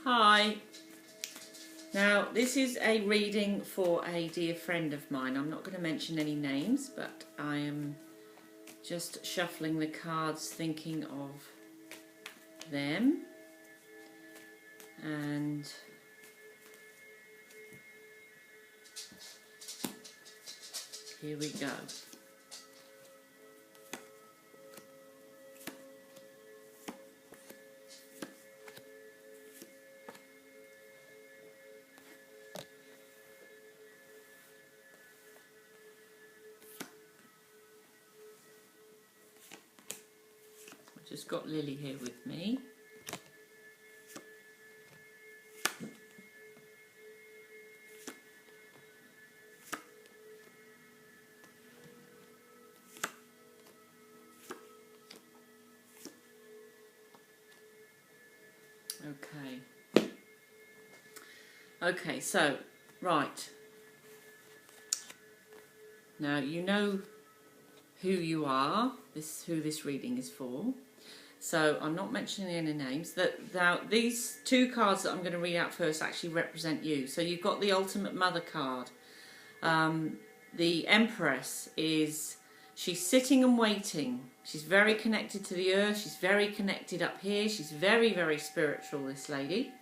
Hi. Now this is a reading for a dear friend of mine. I'm not going to mention any names, but I am just shuffling the cards thinking of them. And here we go. I've just got Lily here with me. Okay, so, right. Now, you know who you are, who this reading is for. So, I'm not mentioning any names. Now, these two cards that I'm going to read out first actually represent you. So, you've got the Ultimate Mother card. The Empress she's sitting and waiting. She's very connected to the earth. She's very connected up here. She's very, very spiritual, this lady.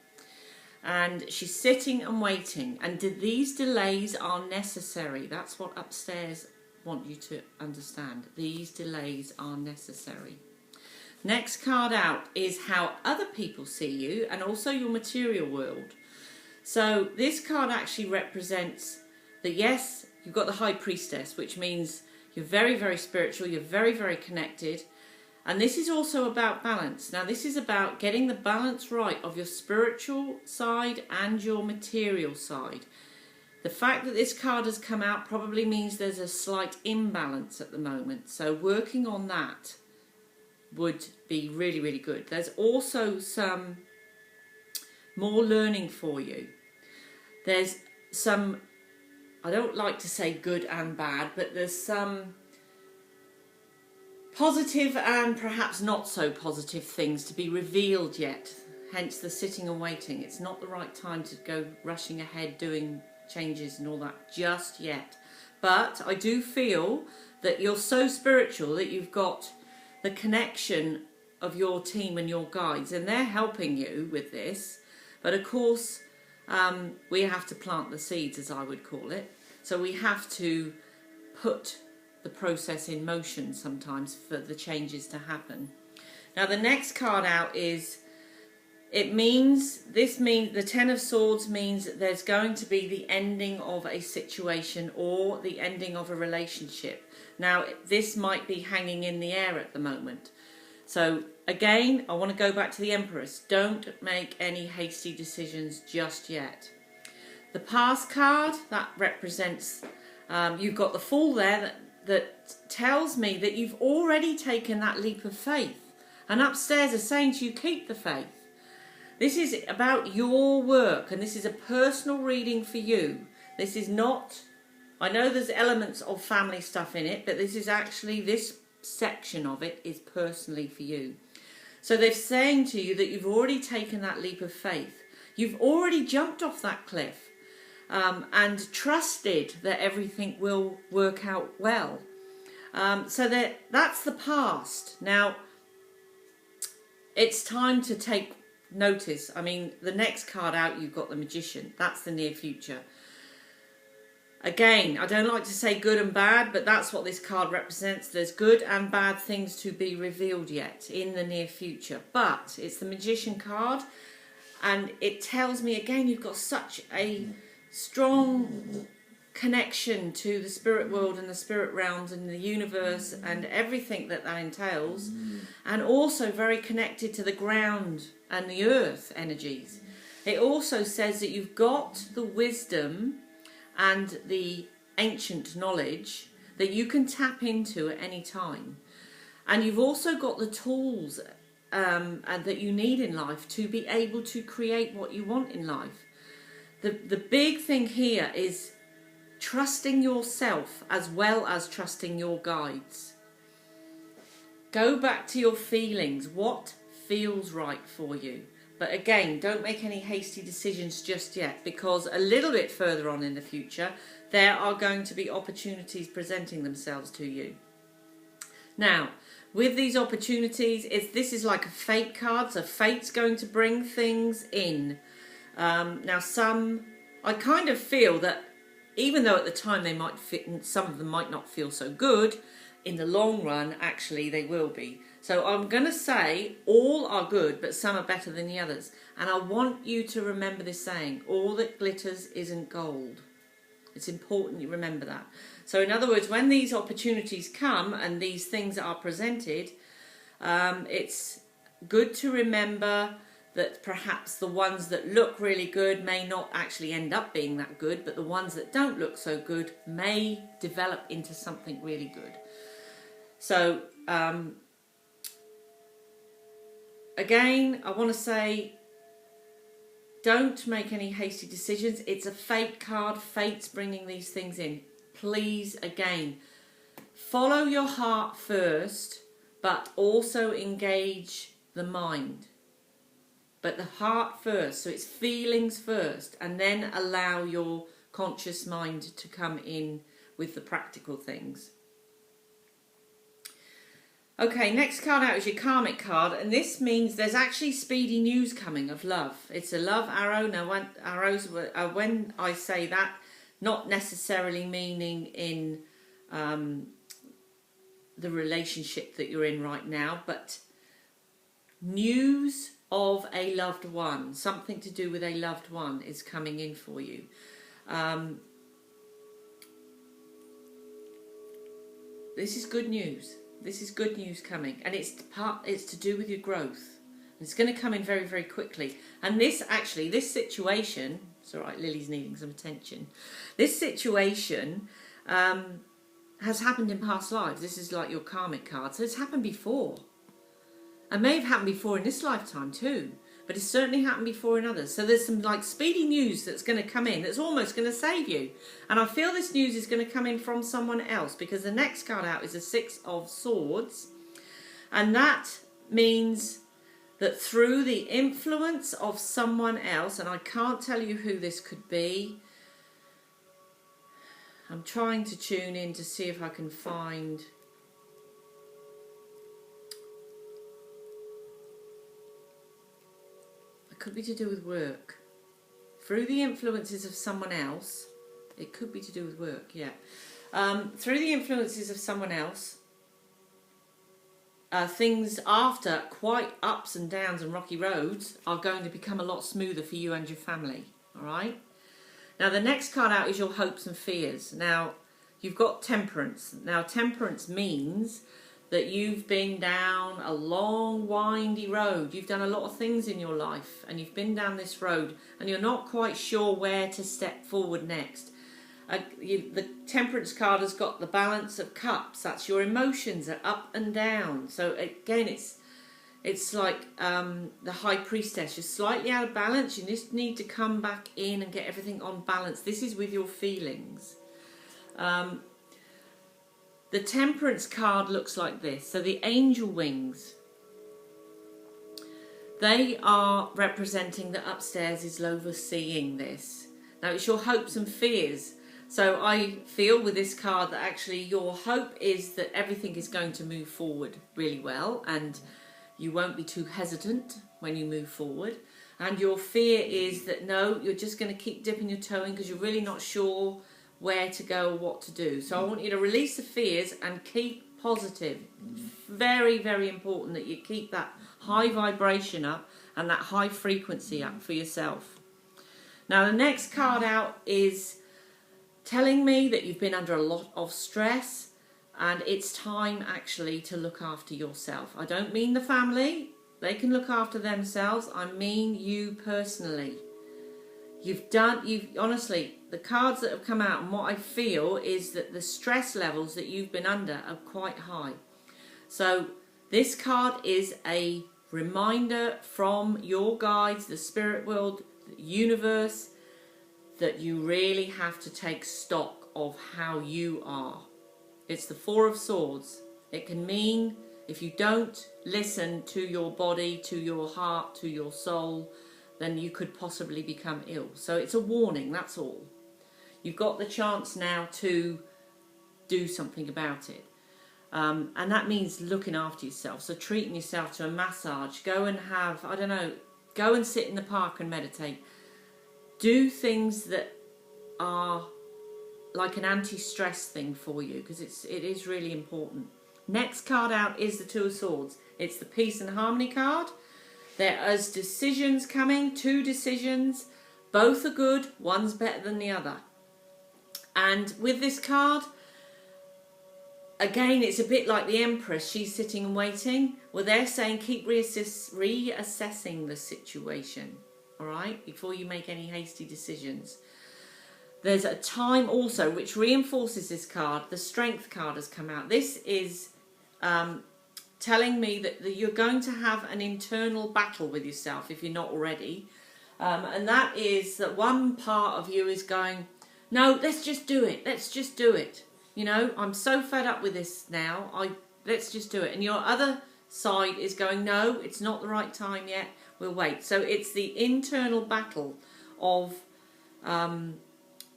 And she's sitting and waiting. And these delays are necessary. That's what upstairs want you to understand. These delays are necessary. Next card out is how other people see you and also your material world. So this card actually represents that, yes, you've got the High Priestess, which means you're very, very spiritual, you're very, very connected. And this is also about balance. Now, this is about getting the balance right of your spiritual side and your material side. The fact that this card has come out probably means there's a slight imbalance at the moment. So working on that would be really, really good. There's also some more learning for you. There's some, I don't like to say good and bad, but there's some positive and perhaps not so positive things to be revealed yet. Hence the sitting and waiting. It's not the right time to go rushing ahead doing changes and all that just yet. But I do feel that you're so spiritual that you've got the connection of your team and your guides, and they're helping you with this. But of course, we have to plant the seeds, as I would call it. So we have to put the process in motion sometimes for the changes to happen. Now the next card out is, the Ten of Swords means that there's going to be the ending of a situation or the ending of a relationship. Now this might be hanging in the air at the moment. So again, I want to go back to the Empress. Don't make any hasty decisions just yet. The Past card, that represents, you've got the Fool there that tells me that you've already taken that leap of faith. And upstairs are saying to you, keep the faith. This is about your work, and this is a personal reading for you. This is not, I know there's elements of family stuff in it, but this is actually, this section of it is personally for you. So they're saying to you that you've already taken that leap of faith. You've already jumped off that cliff. And trusted that everything will work out well. So that's the past. Now, it's time to take notice. I mean, the next card out, you've got the Magician. That's the near future. Again, I don't like to say good and bad, but that's what this card represents. There's good and bad things to be revealed yet in the near future. But it's the Magician card, and it tells me, again, you've got such a strong connection to the spirit world and the spirit realms and the universe and everything that entails, and also very connected to the ground and the earth energies. It also says that you've got the wisdom and the ancient knowledge that you can tap into at any time, and you've also got the tools that you need in life to be able to create what you want in life. The big thing here is trusting yourself as well as trusting your guides. Go back to your feelings. What feels right for you? But again, don't make any hasty decisions just yet, because a little bit further on in the future, there are going to be opportunities presenting themselves to you. Now, with these opportunities, this is like a fate card, so fate's going to bring things in. Now, I kind of feel that even though at the time they might fit, some of them might not feel so good, in the long run, actually, they will be. So I'm going to say all are good, but some are better than the others. And I want you to remember this saying, all that glitters isn't gold. It's important you remember that. So in other words, when these opportunities come and these things are presented, it's good to remember that perhaps the ones that look really good may not actually end up being that good, but the ones that don't look so good may develop into something really good. So, again, I want to say, don't make any hasty decisions. It's a fate card. Fate's bringing these things in. Please, again, follow your heart first, but also engage the mind. But the heart first, so it's feelings first, and then allow your conscious mind to come in with the practical things. Okay, next card out is your karmic card, and this means there's actually speedy news coming of love. It's a love arrow. Now, when I say that, not necessarily meaning in the relationship that you're in right now, but news of a loved one, something to do with a loved one is coming in for you. This is good news. This is good news coming, and it's to do with your growth. It's going to come in very, very quickly. And this situation, it's all right, Lily's needing some attention. This situation has happened in past lives. This is like your karmic card, so it's happened before. It may have happened before in this lifetime too, but it's certainly happened before in others. So there's some like speedy news that's going to come in that's almost going to save you. And I feel this news is going to come in from someone else, because the next card out is a Six of Swords. And that means that through the influence of someone else, and I can't tell you who this could be, I'm trying to tune in to see if I can find... Could be to do with work. Through the influences of someone else, it could be to do with work, yeah. Through the influences of someone else, things after quite ups and downs and rocky roads are going to become a lot smoother for you and your family, all right? Now, the next card out is your hopes and fears. Now, you've got Temperance. Now, Temperance means that you've been down a long, windy road. You've done a lot of things in your life, and you've been down this road, and you're not quite sure where to step forward next. The Temperance card has got the Balance of Cups. That's your emotions are up and down. So again, it's like the High Priestess. You're slightly out of balance. You just need to come back in and get everything on balance. This is with your feelings. The Temperance card looks like this. So the angel wings, they are representing that upstairs is overseeing this. Now, it's your hopes and fears. So I feel with this card that actually your hope is that everything is going to move forward really well, and you won't be too hesitant when you move forward. And your fear is that no, you're just going to keep dipping your toe in because you're really not sure where to go or what to do. So I want you to release the fears and keep positive. Very, very important that you keep that high vibration up and that high frequency up for yourself. Now, the next card out is telling me that you've been under a lot of stress, and it's time actually to look after yourself. I don't mean the family. They can look after themselves. I mean you personally. Honestly, the cards that have come out and what I feel is that the stress levels that you've been under are quite high. So this card is a reminder from your guides, the spirit world, the universe, that you really have to take stock of how you are. It's the Four of Swords. It can mean If you don't listen to your body, to your heart, to your soul, then you could possibly become ill. So it's a warning, that's all. You've got the chance now to do something about it. And that means looking after yourself. So treating yourself to a massage. Go and have, I don't know, go and sit in the park and meditate. Do things that are like an anti-stress thing for you, because it is really important. Next card out is the Two of Swords. It's the Peace and Harmony card. There is decisions coming, 2 decisions. Both are good, one's better than the other. And with this card, again, it's a bit like the Empress. She's sitting and waiting. Well, they're saying keep reassessing the situation, all right, before you make any hasty decisions. There's a time also which reinforces this card. The Strength card has come out. This is telling me that you're going to have an internal battle with yourself if you're not already. And that is that one part of you is going, no, let's just do it. Let's just do it. You know, I'm so fed up with this now. Let's just do it. And your other side is going, no, it's not the right time yet. We'll wait. So it's the internal battle of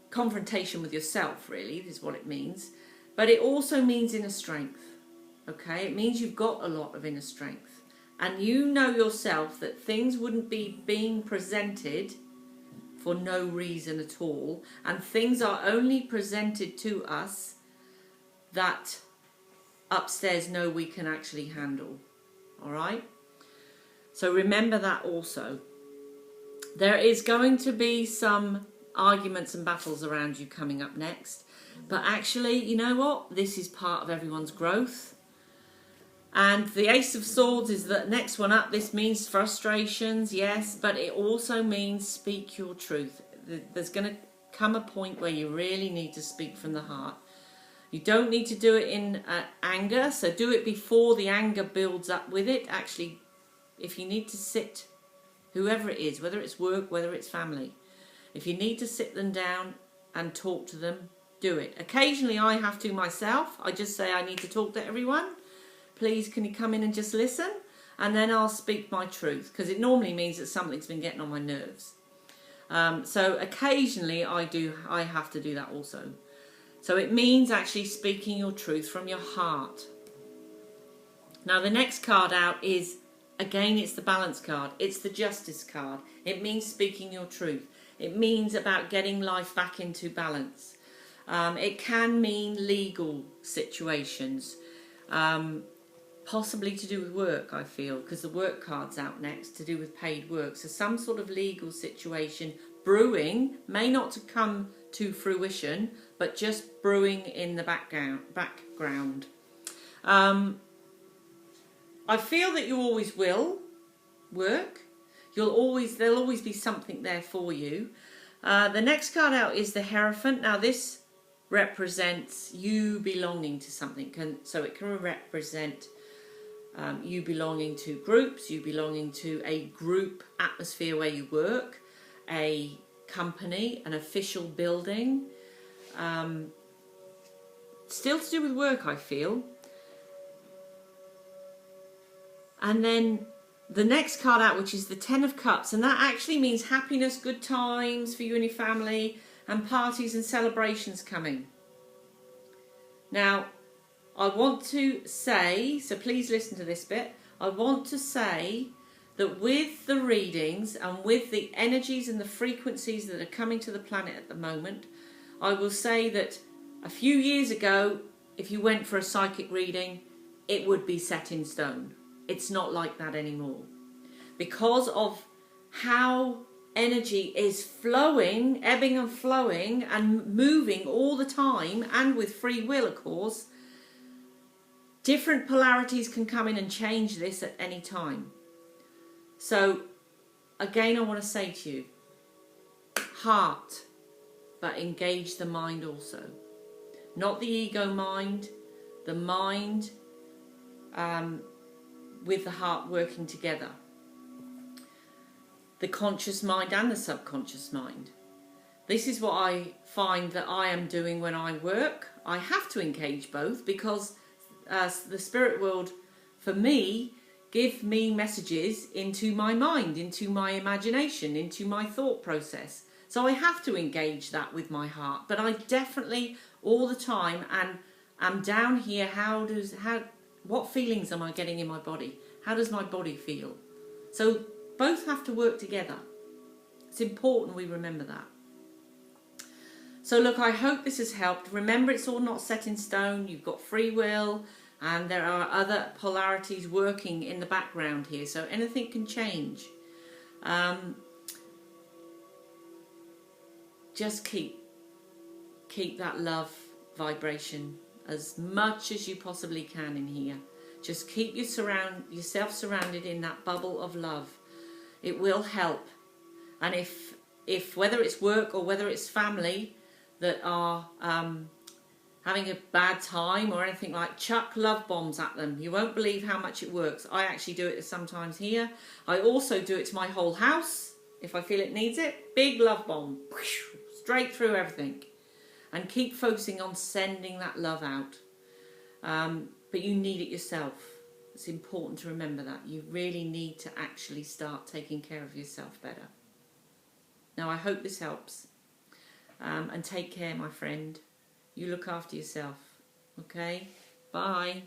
confrontation with yourself, really, is what it means. But it also means inner strength. Okay, it means you've got a lot of inner strength. And you know yourself that things wouldn't be being presented for no reason at all, and things are only presented to us that upstairs know we can actually handle. All right, so remember that also. There is going to be some arguments and battles around you coming up next, but actually, you know what, this is part of everyone's growth. And the Ace of Swords is the next one up. This means frustrations, yes, but it also means speak your truth. There's going to come a point where you really need to speak from the heart. You don't need to do it in anger, so do it before the anger builds up with it. Actually, if you need to sit, whoever it is, whether it's work, whether it's family, if you need to sit them down and talk to them, do it. Occasionally I have to myself. I just say I need to talk to everyone. Please, can you come in and just listen? And then I'll speak my truth, because it normally means that something's been getting on my nerves. So occasionally I have to do that also. So it means actually speaking your truth from your heart. Now the next card out is, again, it's the Balance card. It's the Justice card. It means speaking your truth. It means about getting life back into balance. It can mean legal situations. Possibly to do with work, I feel, because the work card's out next, to do with paid work. So some sort of legal situation brewing, may not to come to fruition, but just brewing in the background. I feel that you always will work. There'll always be something there for you. The next card out is the Hierophant. Now this represents you belonging to something, so it can represent you belonging to groups, you belonging to a group atmosphere where you work, a company, an official building. Still to do with work, I feel. And then the next card out, which is the Ten of Cups, and that actually means happiness, good times for you and your family, and parties and celebrations coming. Now, I want to say, so please listen to this bit, I want to say that with the readings and with the energies and the frequencies that are coming to the planet at the moment, I will say that a few years ago, if you went for a psychic reading, it would be set in stone. It's not like that anymore. Because of how energy is flowing, ebbing and flowing and moving all the time, and with free will, of course, different polarities can come in and change this at any time. So, again, I want to say to you, heart, but engage the mind also. Not the ego mind, the mind with the heart working together. The conscious mind and the subconscious mind. This is what I find that I am doing when I work. I have to engage both because the spirit world for me, give me messages into my mind, into my imagination, into my thought process. So I have to engage that with my heart. But I definitely, all the time, and I'm down here, what feelings am I getting in my body? How does my body feel? So both have to work together. It's important we remember that. So look, I hope this has helped. Remember, it's all not set in stone. You've got free will, and there are other polarities working in the background here. So anything can change. Just keep that love vibration as much as you possibly can in here. Just keep yourself surrounded in that bubble of love. It will help. And if whether it's work or whether it's family that are having a bad time or anything, like, chuck love bombs at them. You won't believe how much it works. I actually do it sometimes here. I also do it to my whole house if I feel it needs it. Big love bomb, straight through everything. And keep focusing on sending that love out. But you need it yourself. It's important to remember that. You really need to actually start taking care of yourself better. Now, I hope this helps. And take care, my friend. You look after yourself. Okay? Bye.